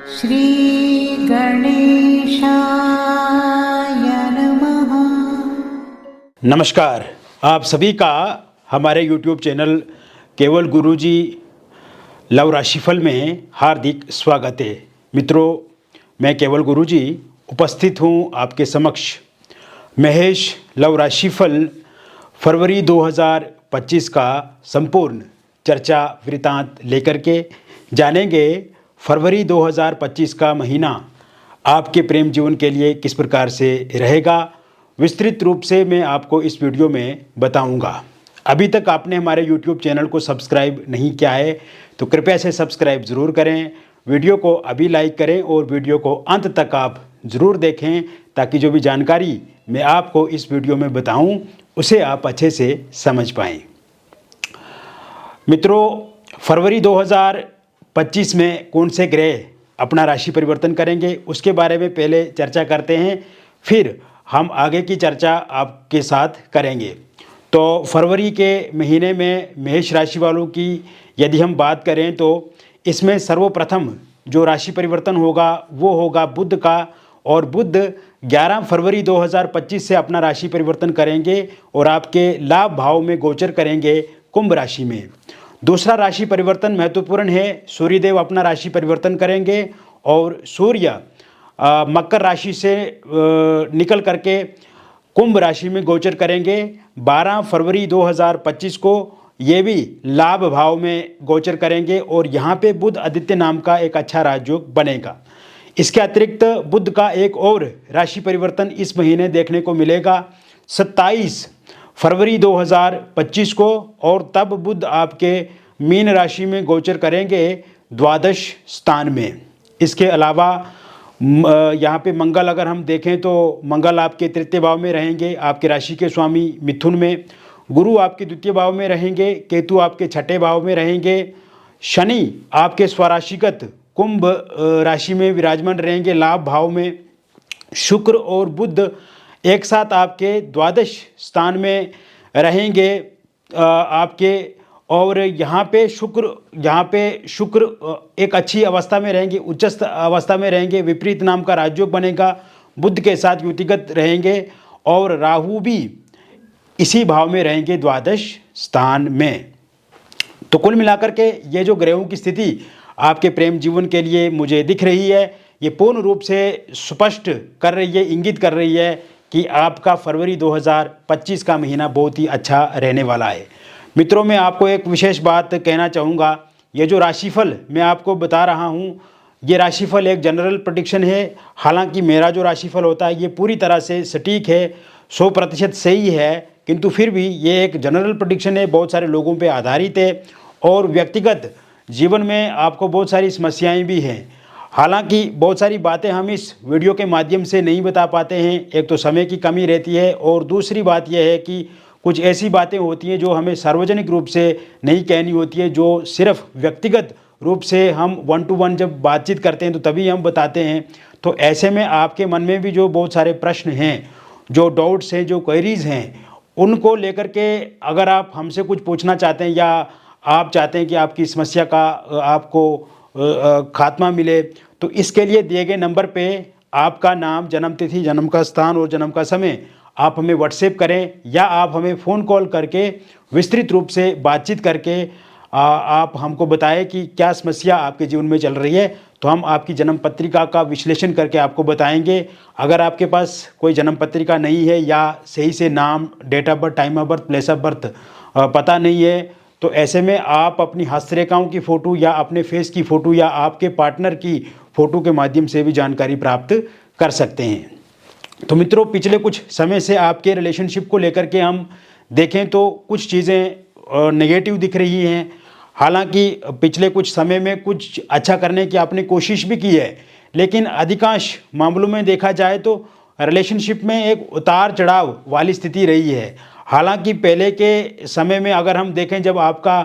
श्री गणेशाय नमः। नमस्कार, आप सभी का हमारे YouTube चैनल केवल गुरुजी लव राशिफल में हार्दिक स्वागत है। मित्रों, मैं केवल गुरुजी उपस्थित हूँ आपके समक्ष महेश लव राशिफल फरवरी 2025 का संपूर्ण चर्चा वृतांत लेकर के जानेंगे फरवरी 2025 का महीना आपके प्रेम जीवन के लिए किस प्रकार से रहेगा। विस्तृत रूप से मैं आपको इस वीडियो में बताऊंगा। अभी तक आपने हमारे YouTube चैनल को सब्सक्राइब नहीं किया है तो कृपया से सब्सक्राइब ज़रूर करें। वीडियो को अभी लाइक करें और वीडियो को अंत तक आप ज़रूर देखें ताकि जो भी जानकारी मैं आपको इस वीडियो में बताऊं उसे आप अच्छे से समझ पाएँ। मित्रों, फरवरी 2025 में कौन से ग्रह अपना राशि परिवर्तन करेंगे उसके बारे में पहले चर्चा करते हैं, फिर हम आगे की चर्चा आपके साथ करेंगे। तो फरवरी के महीने में मेष राशि वालों की यदि हम बात करें तो इसमें सर्वप्रथम जो राशि परिवर्तन होगा वो होगा बुध का, और बुध 11 फरवरी 2025 से अपना राशि परिवर्तन करेंगे और आपके लाभ भाव में गोचर करेंगे कुंभ राशि में। दूसरा राशि परिवर्तन महत्वपूर्ण है, सूर्यदेव अपना राशि परिवर्तन करेंगे और सूर्य मकर राशि से निकल करके कुंभ राशि में गोचर करेंगे 12 फरवरी 2025 को। ये भी लाभ भाव में गोचर करेंगे और यहाँ पे बुध आदित्य नाम का एक अच्छा राजयोग बनेगा। इसके अतिरिक्त बुध का एक और राशि परिवर्तन इस महीने देखने को मिलेगा 27 फरवरी 2025 को, और तब बुध आपके मीन राशि में गोचर करेंगे द्वादश स्थान में। इसके अलावा यहाँ पे मंगल अगर हम देखें तो मंगल आपके तृतीय भाव में रहेंगे, आपके राशि के स्वामी मिथुन में। गुरु आपके द्वितीय भाव में रहेंगे, केतु आपके छठे भाव में रहेंगे, शनि आपके स्वराशिगत कुंभ राशि में विराजमान रहेंगे लाभ भाव में। शुक्र और बुध एक साथ आपके द्वादश स्थान में रहेंगे आपके, और यहाँ पे शुक्र एक अच्छी अवस्था में रहेंगे, उच्चस्थ अवस्था में रहेंगे, विपरीत नाम का राजयोग बनेगा, बुध के साथ युतिगत रहेंगे, और राहु भी इसी भाव में रहेंगे द्वादश स्थान में। तो कुल मिलाकर के ये जो ग्रहों की स्थिति आपके प्रेम जीवन के लिए मुझे दिख रही है, ये पूर्ण रूप से स्पष्ट कर रही है, इंगित कर रही है कि आपका फरवरी 2025 का महीना बहुत ही अच्छा रहने वाला है। मित्रों, मैं आपको एक विशेष बात कहना चाहूँगा। ये जो राशिफल मैं आपको बता रहा हूँ, ये राशिफल एक जनरल प्रेडिक्शन है। हालांकि मेरा जो राशिफल होता है ये पूरी तरह से सटीक है, 100% सही है, किंतु फिर भी ये एक जनरल प्रेडिक्शन है, बहुत सारे लोगों पर आधारित है और व्यक्तिगत जीवन में आपको बहुत सारी समस्याएँ भी हैं। हालांकि बहुत सारी बातें हम इस वीडियो के माध्यम से नहीं बता पाते हैं, एक तो समय की कमी रहती है, और दूसरी बात यह है कि कुछ ऐसी बातें होती हैं जो हमें सार्वजनिक रूप से नहीं कहनी होती है, जो सिर्फ व्यक्तिगत रूप से हम 1 to 1 जब बातचीत करते हैं तो तभी हम बताते हैं। तो ऐसे में आपके मन में भी जो बहुत सारे प्रश्न हैं, जो डाउट्स हैं, जो क्वेरीज़ हैं, उनको लेकर के अगर आप हमसे कुछ पूछना चाहते हैं या आप चाहते हैं कि आपकी समस्या का आपको खात्मा मिले, तो इसके लिए दिए गए नंबर पे आपका नाम, जन्म तिथि, जन्म का स्थान और जन्म का समय आप हमें व्हाट्सएप करें या आप हमें फ़ोन कॉल करके विस्तृत रूप से बातचीत करके आप हमको बताएं कि क्या समस्या आपके जीवन में चल रही है, तो हम आपकी जन्म पत्रिका का विश्लेषण करके आपको बताएंगे। अगर आपके पास कोई जन्म पत्रिका नहीं है या सही से नाम, date of birth, time of birth, place of birth पता नहीं है, तो ऐसे में आप अपनी हस्तरेखाओं की फ़ोटो या अपने फेस की फ़ोटो या आपके पार्टनर की फ़ोटो के माध्यम से भी जानकारी प्राप्त कर सकते हैं। तो मित्रों, पिछले कुछ समय से आपके रिलेशनशिप को लेकर के हम देखें तो कुछ चीज़ें नेगेटिव दिख रही हैं। हालांकि पिछले कुछ समय में कुछ अच्छा करने की आपने कोशिश भी की है, लेकिन अधिकांश मामलों में देखा जाए तो रिलेशनशिप में एक उतार चढ़ाव वाली स्थिति रही है। हालांकि पहले के समय में अगर हम देखें, जब आपका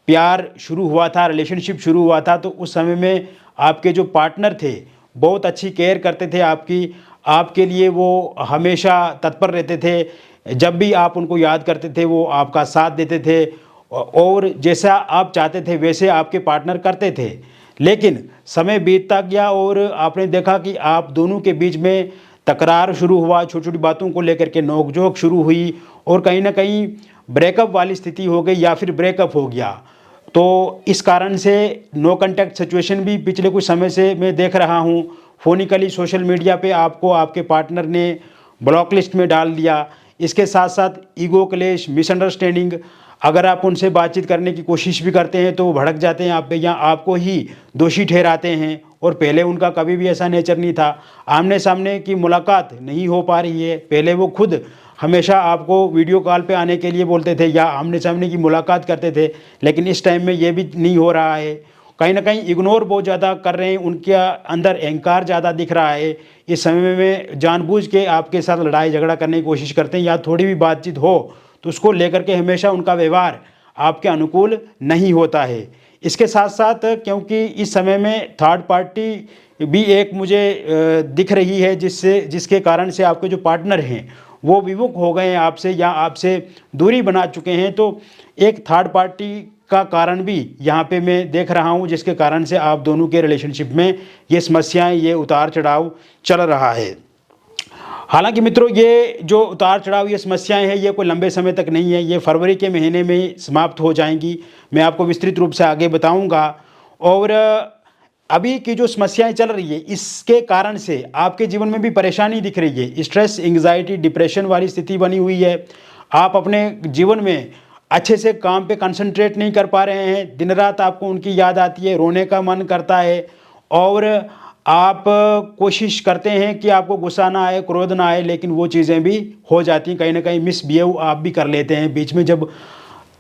प्यार शुरू हुआ था, रिलेशनशिप शुरू हुआ था, तो उस समय में आपके जो पार्टनर थे बहुत अच्छी केयर करते थे आपके लिए वो हमेशा तत्पर रहते थे। जब भी आप उनको याद करते थे वो आपका साथ देते थे और जैसा आप चाहते थे वैसे आपके पार्टनर करते थे। लेकिन समय बीतता गया और आपने देखा कि आप दोनों के बीच में तकरार शुरू हुआ, छोटी छोटी बातों को लेकर के नोकझोंक शुरू हुई और कहीं ना कहीं ब्रेकअप वाली स्थिति हो गई या फिर ब्रेकअप हो गया। तो इस कारण से नो कांटेक्ट सिचुएशन भी पिछले कुछ समय से मैं देख रहा हूँ। फोनिकली सोशल मीडिया पे आपको आपके पार्टनर ने ब्लॉक लिस्ट में डाल दिया। इसके साथ साथ ईगो क्लेश, मिसअंडरस्टैंडिंग, अगर आप उनसे बातचीत करने की कोशिश भी करते हैं तो वो भड़क जाते हैं आप पे या आपको ही दोषी ठहराते हैं। और पहले उनका कभी भी ऐसा नेचर नहीं था, आमने सामने की मुलाकात नहीं हो पा रही है। पहले वो खुद हमेशा आपको वीडियो कॉल पे आने के लिए बोलते थे या आमने सामने की मुलाकात करते थे, लेकिन इस टाइम में ये भी नहीं हो रहा है। कहीं ना कहीं इग्नोर बहुत ज़्यादा कर रहे हैं, उनके अंदर अहंकार ज़्यादा दिख रहा है। इस समय में जानबूझ के आपके साथ लड़ाई झगड़ा करने की कोशिश करते हैं या थोड़ी भी बातचीत हो तो उसको लेकर के हमेशा उनका व्यवहार आपके अनुकूल नहीं होता है। इसके साथ साथ क्योंकि इस समय में थर्ड पार्टी भी एक मुझे दिख रही है जिसके कारण से आपके जो पार्टनर हैं वो विमुख हो गए हैं आपसे या आपसे दूरी बना चुके हैं। तो एक थर्ड पार्टी का कारण भी यहाँ पे मैं देख रहा हूँ जिसके कारण से आप दोनों के रिलेशनशिप में ये समस्याएं, ये उतार चढ़ाव चल रहा है। हालांकि मित्रों ये जो उतार चढ़ाव, ये समस्याएं हैं, ये कोई लंबे समय तक नहीं है, ये फरवरी के महीने में ही समाप्त हो जाएंगी। मैं आपको विस्तृत रूप से आगे बताऊंगा। और अभी की जो समस्याएं चल रही है इसके कारण से आपके जीवन में भी परेशानी दिख रही है। स्ट्रेस, एंग्जाइटी, डिप्रेशन वाली स्थिति बनी हुई है। आप अपने जीवन में अच्छे से काम पे कंसंट्रेट नहीं कर पा रहे हैं, दिन रात आपको उनकी याद आती है, रोने का मन करता है और आप कोशिश करते हैं कि आपको गुस्सा ना आए, क्रोध ना आए, लेकिन वो चीज़ें भी हो जाती हैं। कहीं ना कहीं मिसबिहेव आप भी कर लेते हैं। बीच में जब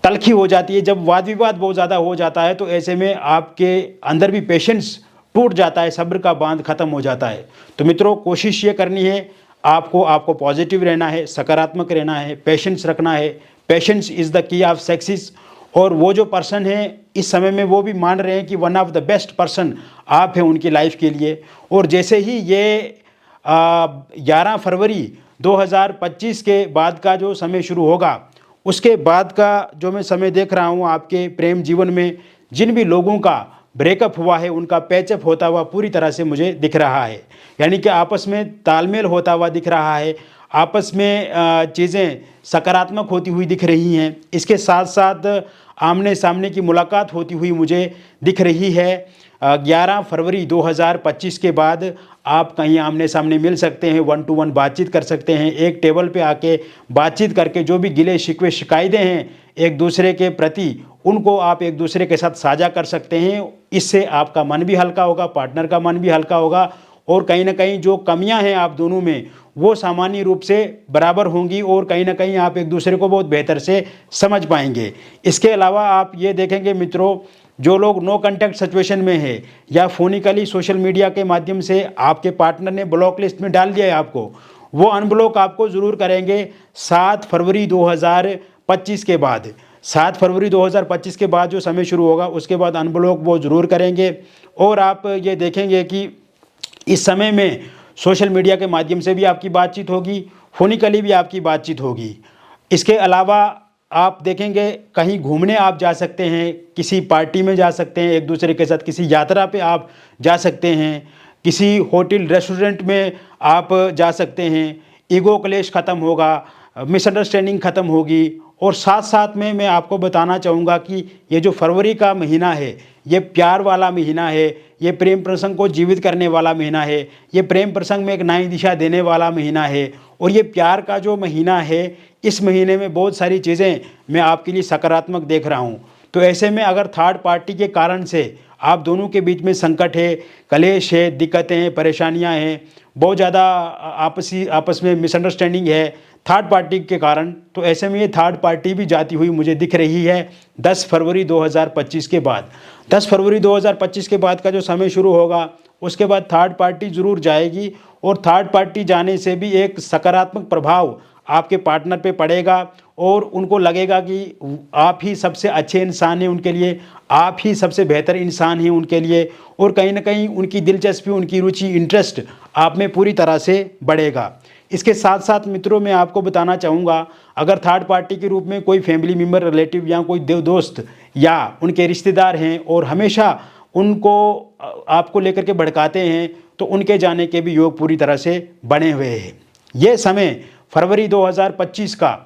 तलखी हो जाती है, जब वाद विवाद बहुत ज़्यादा हो जाता है तो ऐसे में आपके अंदर भी पेशेंस टूट जाता है, सब्र का बांध खत्म हो जाता है। तो मित्रों कोशिश ये करनी है आपको पॉजिटिव रहना है, सकारात्मक रहना है, पेशेंस रखना है। Patience is the key of success. और वो जो पर्सन है इस समय में वो भी मान रहे हैं कि one of the best person आप हैं उनकी लाइफ के लिए। और जैसे ही ये 11 फरवरी 2025 के बाद का जो समय शुरू होगा, उसके बाद का जो मैं समय देख रहा हूँ आपके प्रेम जीवन में जिन भी लोगों का ब्रेकअप हुआ है उनका पैचअप होता हुआ पूरी तरह से मुझे दिख रहा है। यानी कि आपस में तालमेल होता हुआ दिख रहा है, आपस में चीज़ें सकारात्मक होती हुई दिख रही हैं। इसके साथ साथ आमने सामने की मुलाकात होती हुई मुझे दिख रही है। 11 फरवरी 2025 के बाद आप कहीं आमने सामने मिल सकते हैं, 1 to 1 बातचीत कर सकते हैं, एक टेबल पे आके बातचीत करके जो भी गिले शिकवे शिकायतें हैं एक दूसरे के प्रति उनको आप एक दूसरे के साथ साझा कर सकते हैं। इससे आपका मन भी हल्का होगा, पार्टनर का मन भी हल्का होगा और कहीं ना कहीं जो कमियां हैं आप दोनों में वो सामान्य रूप से बराबर होंगी और कहीं ना कहीं आप एक दूसरे को बहुत बेहतर से समझ पाएंगे। इसके अलावा आप ये देखेंगे मित्रों, जो लोग नो कांटेक्ट सिचुएशन में है या फोनिकली सोशल मीडिया के माध्यम से आपके पार्टनर ने ब्लॉक लिस्ट में डाल दिया है आपको, वो अनब्लॉक आपको ज़रूर करेंगे 7 फरवरी 2025 के बाद। 7 फरवरी 2025 के बाद जो समय शुरू होगा उसके बाद अनब्लॉक वो ज़रूर करेंगे। और आप ये देखेंगे कि इस समय में सोशल मीडिया के माध्यम से भी आपकी बातचीत होगी, फोनिकली भी आपकी बातचीत होगी। इसके अलावा आप देखेंगे कहीं घूमने आप जा सकते हैं, किसी पार्टी में जा सकते हैं, एक दूसरे के साथ किसी यात्रा पे आप जा सकते हैं, किसी होटल रेस्टोरेंट में आप जा सकते हैं। ईगो क्लेश ख़त्म होगा, मिसअंडरस्टैंडिंग ख़त्म होगी। और साथ साथ में मैं आपको बताना चाहूँगा कि ये जो फरवरी का महीना है ये प्यार वाला महीना है, ये प्रेम प्रसंग को जीवित करने वाला महीना है, ये प्रेम प्रसंग में एक नई दिशा देने वाला महीना है। और ये प्यार का जो महीना है इस महीने में बहुत सारी चीज़ें मैं आपके लिए सकारात्मक देख रहा हूँ। तो ऐसे में अगर थर्ड पार्टी के कारण से आप दोनों के बीच में संकट है, कलेश है, दिक्कतें हैं, परेशानियाँ हैं, बहुत ज़्यादा आपस में मिसअंडरस्टैंडिंग है थर्ड पार्टी के कारण, तो ऐसे में ये थर्ड पार्टी भी जाती हुई मुझे दिख रही है 10 फरवरी 2025 के बाद। 10 फरवरी 2025 के बाद का जो समय शुरू होगा उसके बाद थर्ड पार्टी ज़रूर जाएगी और थर्ड पार्टी जाने से भी एक सकारात्मक प्रभाव आपके पार्टनर पे पड़ेगा और उनको लगेगा कि आप ही सबसे अच्छे इंसान हैं उनके लिए, आप ही सबसे बेहतर इंसान हैं उनके लिए। और कहीं ना कहीं उनकी दिलचस्पी, उनकी रुचि, इंटरेस्ट आप में पूरी तरह से बढ़ेगा। इसके साथ साथ मित्रों मैं आपको बताना चाहूँगा, अगर थर्ड पार्टी के रूप में कोई फैमिली मेम्बर, रिलेटिव या कोई दोस्त या उनके रिश्तेदार हैं और हमेशा उनको आपको लेकर के भड़काते हैं, तो उनके जाने के भी योग पूरी तरह से बने हुए हैं। ये समय फरवरी 2025 का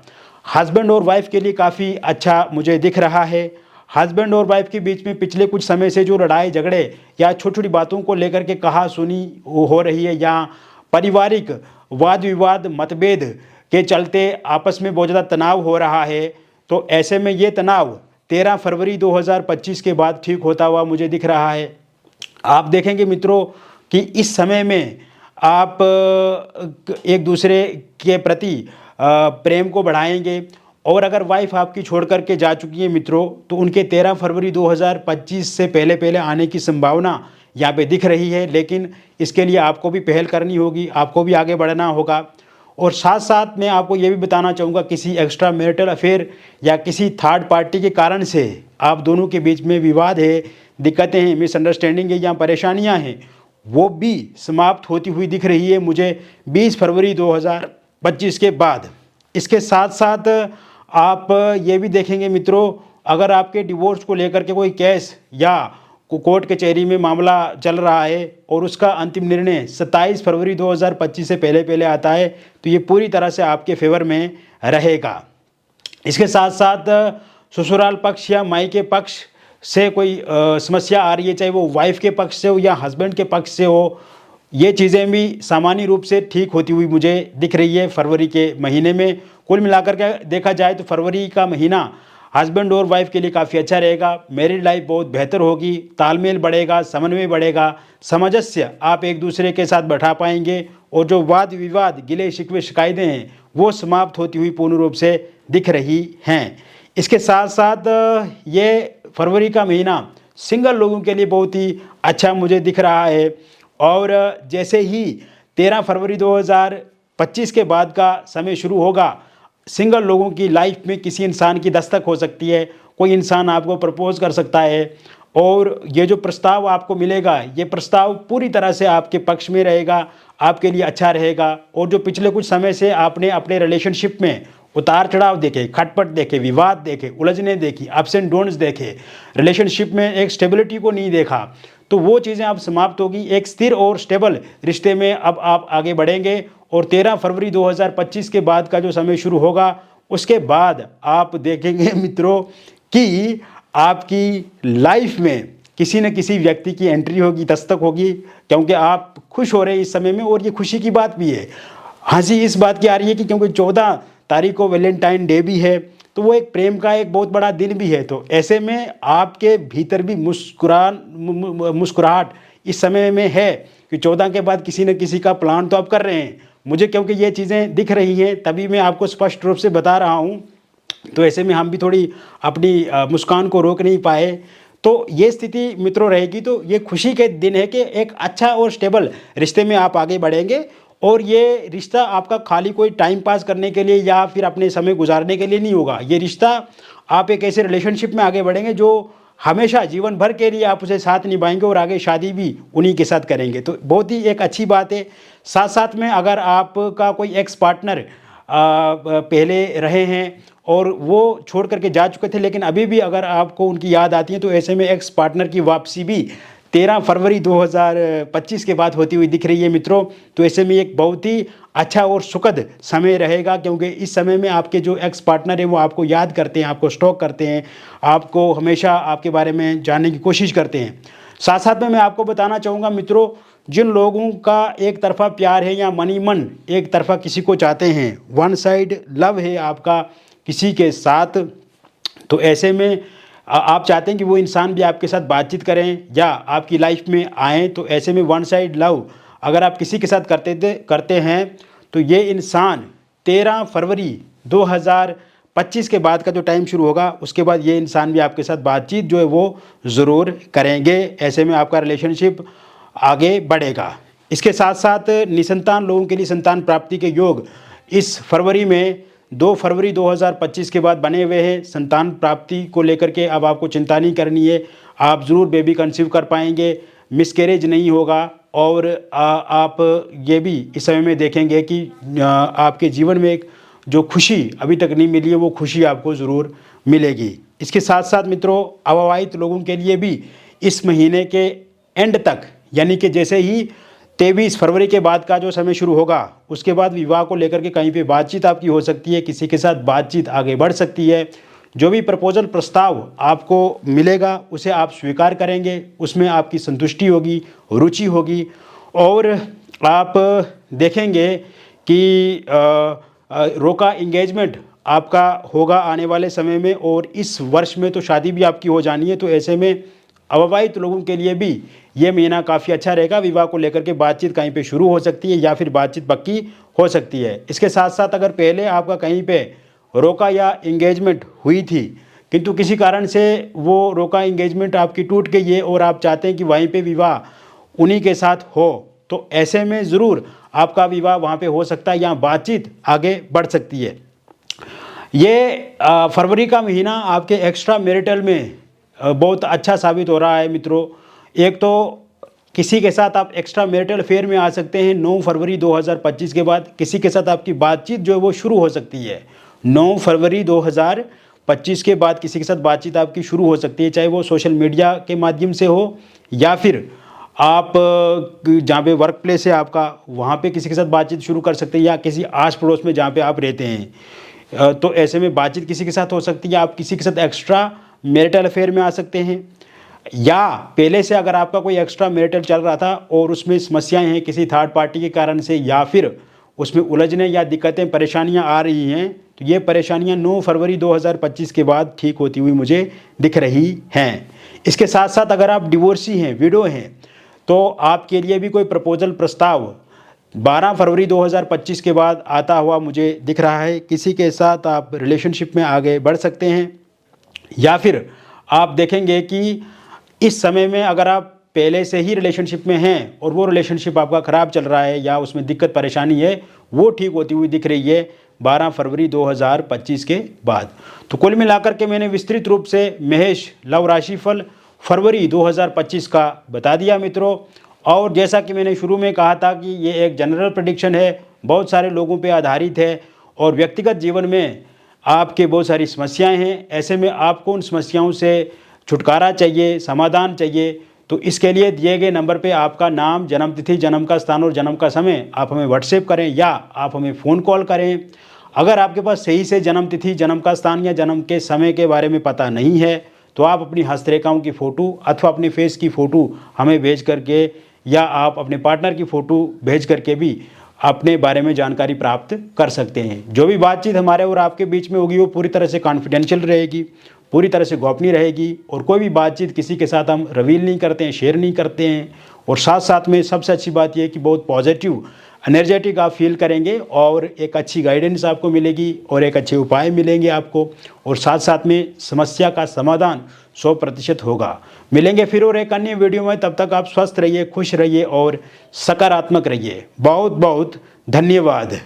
हस्बैंड और वाइफ के लिए काफ़ी अच्छा मुझे दिख रहा है। हस्बैंड और वाइफ के बीच में पिछले कुछ समय से जो लड़ाई झगड़े या छोटी छोटी बातों को लेकर के कहा सुनी हो रही है, या पारिवारिक वाद विवाद मतभेद के चलते आपस में बहुत ज़्यादा तनाव हो रहा है, तो ऐसे में ये तनाव 13 फरवरी 2025 के बाद ठीक होता हुआ मुझे दिख रहा है। आप देखेंगे मित्रों कि इस समय में आप एक दूसरे के प्रति प्रेम को बढ़ाएंगे, और अगर वाइफ आपकी छोड़ करके जा चुकी है मित्रों, तो उनके 13 फरवरी 2025 से पहले पहले आने की संभावना यहाँ पे दिख रही है। लेकिन इसके लिए आपको भी पहल करनी होगी, आपको भी आगे बढ़ना होगा। और साथ साथ मैं आपको ये भी बताना चाहूँगा, किसी एक्स्ट्रा मैरिटल अफेयर या किसी थर्ड पार्टी के कारण से आप दोनों के बीच में विवाद है, दिक्कतें हैं, मिसअंडरस्टैंडिंग है या परेशानियाँ हैं, वो भी समाप्त होती हुई दिख रही है मुझे 20 फरवरी 2025 के बाद। इसके साथ साथ आप ये भी देखेंगे मित्रों, अगर आपके डिवोर्स को लेकर के कोई केस या कोर्ट कचहरी में मामला चल रहा है और उसका अंतिम निर्णय 27 फरवरी 2025 से पहले पहले आता है, तो ये पूरी तरह से आपके फेवर में रहेगा। इसके साथ साथ ससुराल पक्ष या मायके पक्ष से कोई समस्या आ रही है, चाहे वो वाइफ के पक्ष से हो या हस्बैंड के पक्ष से हो, ये चीज़ें भी सामान्य रूप से ठीक होती हुई मुझे दिख रही है फरवरी के महीने में। कुल मिलाकर के देखा जाए तो फरवरी का महीना हस्बैंड और वाइफ के लिए काफ़ी अच्छा रहेगा। मैरिड लाइफ बहुत बेहतर होगी, तालमेल बढ़ेगा, समन्वय बढ़ेगा, सामंजस्य आप एक दूसरे के साथ बैठा पाएंगे, और जो वाद विवाद गिले शिकवे शिकायतें हैं वो समाप्त होती हुई पूर्ण रूप से दिख रही हैं। इसके साथ साथ ये फरवरी का महीना सिंगल लोगों के लिए बहुत ही अच्छा मुझे दिख रहा है। और जैसे ही 13 फरवरी 2025 के बाद का समय शुरू होगा, सिंगल लोगों की लाइफ में किसी इंसान की दस्तक हो सकती है, कोई इंसान आपको प्रपोज कर सकता है, और ये जो प्रस्ताव आपको मिलेगा, ये प्रस्ताव पूरी तरह से आपके पक्ष में रहेगा, आपके लिए अच्छा रहेगा। और जो पिछले कुछ समय से आपने अपने रिलेशनशिप में उतार चढ़ाव देखे, खटपट देखे, विवाद देखे, उलझने देखी, अप्स एंड डाउन्स देखे, रिलेशनशिप में एक स्टेबिलिटी को नहीं देखा, तो वो चीज़ें अब समाप्त होगी। एक स्थिर और स्टेबल रिश्ते में अब आप आगे बढ़ेंगे। और 13 फरवरी 2025 के बाद का जो समय शुरू होगा, उसके बाद आप देखेंगे मित्रों कि आपकी लाइफ में किसी न किसी व्यक्ति की एंट्री होगी, दस्तक होगी, क्योंकि आप खुश हो रहे हैं इस समय में। और ये खुशी की बात भी है, हंसी इस बात की आ रही है कि क्योंकि 14 तारीख को वैलेंटाइन डे भी है, तो वो एक प्रेम का एक बहुत बड़ा दिन भी है। तो ऐसे में आपके भीतर भी मुस्कुराहट इस समय में है कि 14 के बाद किसी न किसी का प्लान तो आप कर रहे हैं। मुझे क्योंकि ये चीज़ें दिख रही हैं, तभी मैं आपको स्पष्ट रूप से बता रहा हूँ। तो ऐसे में हम भी थोड़ी अपनी मुस्कान को रोक नहीं पाए। तो ये स्थिति मित्रों रहेगी, तो ये खुशी के दिन है कि एक अच्छा और स्टेबल रिश्ते में आप आगे बढ़ेंगे। और ये रिश्ता आपका खाली कोई टाइम पास करने के लिए या फिर अपने समय गुजारने के लिए नहीं होगा। ये रिश्ता आप एक ऐसे रिलेशनशिप में आगे बढ़ेंगे जो हमेशा जीवन भर के लिए आप उसे साथ निभाएंगे, और आगे शादी भी उन्हीं के साथ करेंगे। तो बहुत ही एक अच्छी बात है। साथ साथ में अगर आपका कोई एक्स पार्टनर पहले रहे हैं और वो छोड़ करके जा चुके थे, लेकिन अभी भी अगर आपको उनकी याद आती है, तो ऐसे में एक्स पार्टनर की वापसी भी 13 फरवरी 2025 के बाद होती हुई दिख रही है मित्रों। तो ऐसे में एक बहुत ही अच्छा और सुखद समय रहेगा, क्योंकि इस समय में आपके जो एक्स पार्टनर हैं वो आपको याद करते हैं, आपको स्टॉक करते हैं, आपको हमेशा आपके बारे में जानने की कोशिश करते हैं। साथ साथ में मैं आपको बताना चाहूँगा मित्रों, जिन लोगों का एक तरफा प्यार है या मनी मन एक तरफा किसी को चाहते हैं, वन साइड लव है आपका किसी के साथ, तो ऐसे में आप चाहते हैं कि वो इंसान भी आपके साथ बातचीत करें या आपकी लाइफ में आएँ, तो ऐसे में वन साइड लव अगर आप किसी के साथ करते हैं, तो ये इंसान 13 फरवरी 2025 के बाद का जो टाइम शुरू होगा, उसके बाद ये इंसान भी आपके साथ बातचीत जो है वो ज़रूर करेंगे। ऐसे में आपका रिलेशनशिप आगे बढ़ेगा। इसके साथ साथ निसंतान लोगों के लिए संतान प्राप्ति के योग इस फरवरी में 2 फरवरी 2025 के बाद बने हुए हैं। संतान प्राप्ति को लेकर के अब आपको चिंता नहीं करनी है, आप ज़रूर बेबी कंसीव कर पाएंगे, मिसकैरेज नहीं होगा। और आप ये भी इस समय में देखेंगे कि आपके जीवन में एक जो खुशी अभी तक नहीं मिली है, वो खुशी आपको ज़रूर मिलेगी। इसके साथ साथ मित्रों, अविवाहित लोगों के लिए भी इस महीने के एंड तक, यानी कि जैसे ही 23 फरवरी के बाद का जो समय शुरू होगा उसके बाद विवाह को लेकर के कहीं पे बातचीत आपकी हो सकती है, किसी के साथ बातचीत आगे बढ़ सकती है। जो भी प्रपोजल प्रस्ताव आपको मिलेगा उसे आप स्वीकार करेंगे, उसमें आपकी संतुष्टि होगी, रुचि होगी और आप देखेंगे कि रोका इंगेजमेंट आपका होगा आने वाले समय में। और इस वर्ष में तो शादी भी आपकी हो जानी है, तो ऐसे में अविवाहित लोगों के लिए भी ये महीना काफ़ी अच्छा रहेगा। विवाह को लेकर के बातचीत कहीं पे शुरू हो सकती है या फिर बातचीत पक्की हो सकती है। इसके साथ साथ अगर पहले आपका कहीं पे रोका या इंगेजमेंट हुई थी किंतु किसी कारण से वो रोका इंगेजमेंट आपकी टूट गई है और आप चाहते हैं कि वहीं पे विवाह उन्हीं के साथ हो, तो ऐसे में ज़रूर आपका विवाह वहाँ पे हो सकता है, यहाँ बातचीत आगे बढ़ सकती है। ये फरवरी का महीना आपके एक्स्ट्रा मैरिटल में बहुत अच्छा साबित हो रहा है मित्रों। एक तो किसी के साथ आप एक्स्ट्रा मैरिटल अफेयर में आ सकते हैं 9 फरवरी 2025 के बाद। किसी के साथ आपकी बातचीत जो है वो शुरू हो सकती है 9 फरवरी 2025 के बाद। किसी के साथ बातचीत आपकी शुरू हो सकती है, चाहे वो सोशल मीडिया के माध्यम से हो या फिर आप जहाँ पे वर्क प्लेस है आपका वहाँ पे किसी के साथ बातचीत शुरू कर सकते हैं, या किसी आस पड़ोस में जहाँ पे आप रहते हैं, तो ऐसे में बातचीत किसी के साथ हो सकती है। आप किसी के साथ एक्स्ट्रा मैरिटल अफेयर में आ सकते हैं, या पहले से अगर आपका कोई एक्स्ट्रा मैरिटल चल रहा था और उसमें समस्याएं हैं किसी थर्ड पार्टी के कारण से, या फिर उसमें उलझने या दिक्कतें परेशानियां आ रही हैं, तो ये परेशानियां 9 फरवरी 2025 के बाद ठीक होती हुई मुझे दिख रही हैं। इसके साथ साथ अगर आप डिवोर्सी हैं, विडो हैं, तो आपके लिए भी कोई प्रपोजल प्रस्ताव 12 फरवरी 2025 के बाद आता हुआ मुझे दिख रहा है। किसी के साथ आप रिलेशनशिप में आगे बढ़ सकते हैं, या फिर आप देखेंगे कि इस समय में अगर आप पहले से ही रिलेशनशिप में हैं और वो रिलेशनशिप आपका ख़राब चल रहा है या उसमें दिक्कत परेशानी है, वो ठीक होती हुई दिख रही है 12 फरवरी 2025 के बाद। तो कुल मिलाकर के मैंने विस्तृत रूप से मेष लव राशिफल फरवरी 2025 का बता दिया मित्रों। और जैसा कि मैंने शुरू में कहा था कि ये एक जनरल प्रेडिक्शन है, बहुत सारे लोगों पे आधारित है और व्यक्तिगत जीवन में आपके बहुत सारी समस्याएं हैं। ऐसे में आपको उन समस्याओं से छुटकारा चाहिए, समाधान चाहिए, तो इसके लिए दिए गए नंबर पे आपका नाम, जन्म तिथि, जन्म का स्थान और जन्म का समय आप हमें व्हाट्सएप करें या आप हमें फ़ोन कॉल करें। अगर आपके पास सही से जन्म तिथि, जन्म का स्थान या जन्म के समय के बारे में पता नहीं है, तो आप अपनी हस्तरेखाओं की फ़ोटो अथवा अपने फेस की फ़ोटो हमें भेज करके, या आप अपने पार्टनर की फ़ोटो भेज करके भी अपने बारे में जानकारी प्राप्त कर सकते हैं। जो भी बातचीत हमारे और आपके बीच में होगी वो पूरी तरह से कॉन्फिडेंशियल रहेगी, पूरी तरह से गोपनीय रहेगी, और कोई भी बातचीत किसी के साथ हम रिवील नहीं करते हैं, शेयर नहीं करते हैं। और साथ साथ में सबसे अच्छी बात यह है कि बहुत पॉजिटिव एनर्जेटिक आप फील करेंगे और एक अच्छी गाइडेंस आपको मिलेगी और एक अच्छे उपाय मिलेंगे आपको, और साथ साथ में समस्या का समाधान 100% होगा। मिलेंगे फिर और एक अन्य वीडियो में, तब तक आप स्वस्थ रहिए, खुश रहिए और सकारात्मक रहिए। बहुत बहुत धन्यवाद।